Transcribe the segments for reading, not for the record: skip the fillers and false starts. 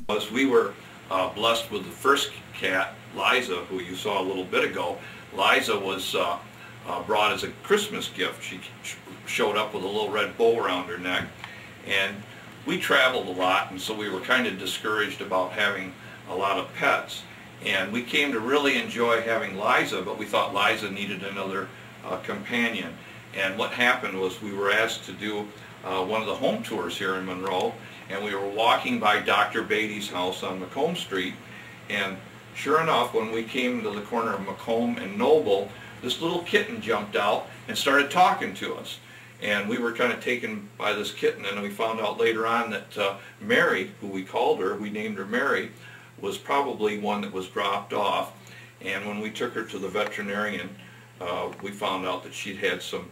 Was we were blessed with the first cat, Liza, who you saw a little bit ago. Liza was brought as a Christmas gift. She showed up with a little red bow around her neck, and we traveled a lot, and so we were kind of discouraged about having a lot of pets. And we came to really enjoy having Liza, but we thought Liza needed another companion. And what happened was we were asked to do one of the home tours here in Monroe, and we were walking by Dr. Beatty's house on Macomb Street, and sure enough, when we came to the corner of Macomb and Noble, this little kitten jumped out and started talking to us. And we were kind of taken by this kitten, and we found out later on that Mary, who we called her, we named her Mary, was probably one that was dropped off. And when we took her to the veterinarian, we found out that she'd had some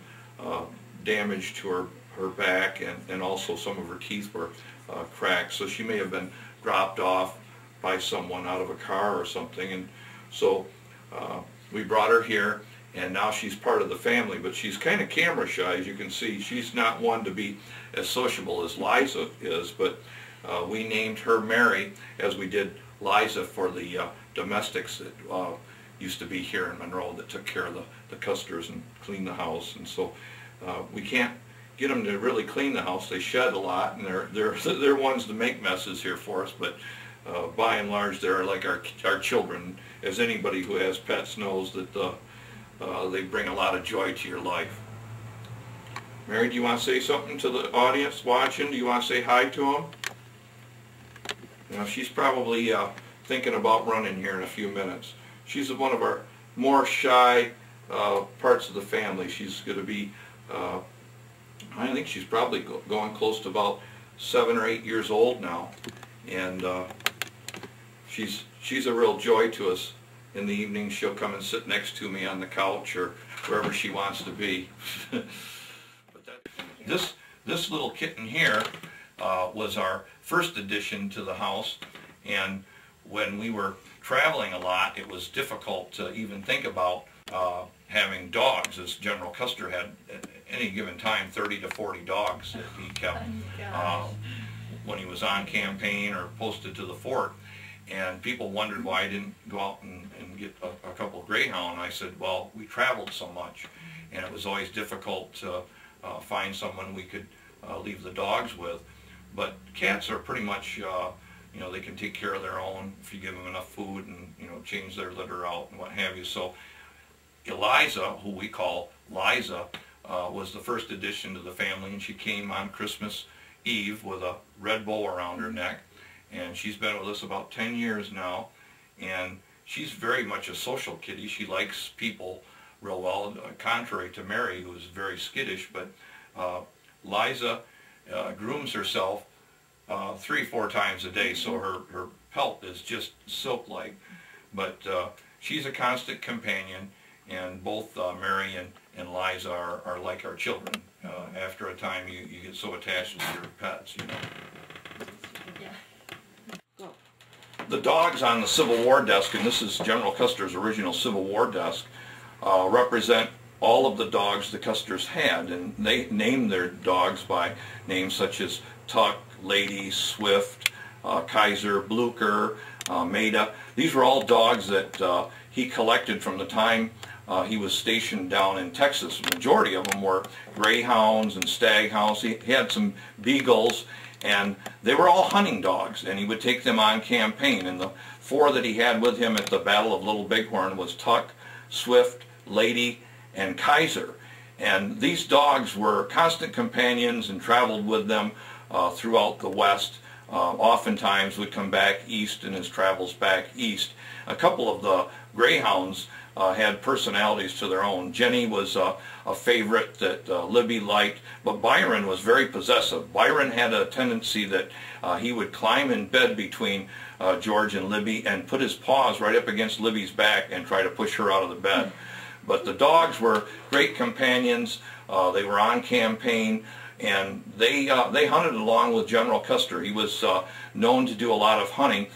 damage to her back, and also some of her teeth were cracked. So she may have been dropped off by someone out of a car or something. And so we brought her here, and now she's part of the family, but she's kind of camera shy, as you can see. She's not one to be as sociable as Liza is, but we named her Mary, as we did Liza, for the domestics that used to be here in Monroe that took care of the Custers and cleaned the house. And so we can't get them to really clean the house. They shed a lot, and they're ones to make messes here for us, but by and large they're like our children. As anybody who has pets knows that they bring a lot of joy to your life. Mary, do you want to say something to the audience watching? Do you want to say hi to them? You know, she's probably thinking about running here in a few minutes. She's one of our more shy parts of the family. She's going to be, I think she's probably going close to about 7 or 8 years old now, and she's a real joy to us. In the evening, she'll come and sit next to me on the couch or wherever she wants to be. But this little kitten here was our first addition to the house, and when we were traveling a lot, it was difficult to even think about having dogs, as General Custer had at any given time 30 to 40 dogs that he kept when he was on campaign or posted to the fort. And people wondered why I didn't go out and get a couple of greyhound. I said, well, we traveled so much, and it was always difficult to find someone we could leave the dogs with. But cats are pretty much, you know, they can take care of their own if you give them enough food and, you know, change their litter out and what have you. So Eliza, who we call Liza, was the first addition to the family, and she came on Christmas Eve with a red bow around her neck. And she's been with us about 10 years now, and she's very much a social kitty. She likes people real well, contrary to Mary, who is very skittish. But Liza grooms herself 3 or 4 times a day, so her pelt is just silk-like. But she's a constant companion, and both Mary and Liza are like our children. After a time, you get so attached to your pets, you know. The dogs on the Civil War desk, and this is General Custer's original Civil War desk, represent all of the dogs the Custers had, and they named their dogs by names such as Tuck, Lady, Swift, Kaiser, Blucher, Maida. These were all dogs that he collected from the time he was stationed down in Texas. The majority of them were greyhounds and staghounds. He had some beagles, and they were all hunting dogs, and he would take them on campaign. And the 4 that he had with him at the Battle of Little Bighorn was Tuck, Swift, Lady, and Kaiser. And these dogs were constant companions and traveled with them throughout the West. Oftentimes would come back east in his travels back east. A couple of the greyhounds had personalities to their own. Jenny was a favorite that Libby liked, but Byron was very possessive. Byron had a tendency that he would climb in bed between George and Libby and put his paws right up against Libby's back and try to push her out of the bed. But the dogs were great companions. They were on campaign, and they hunted along with General Custer. He was known to do a lot of hunting.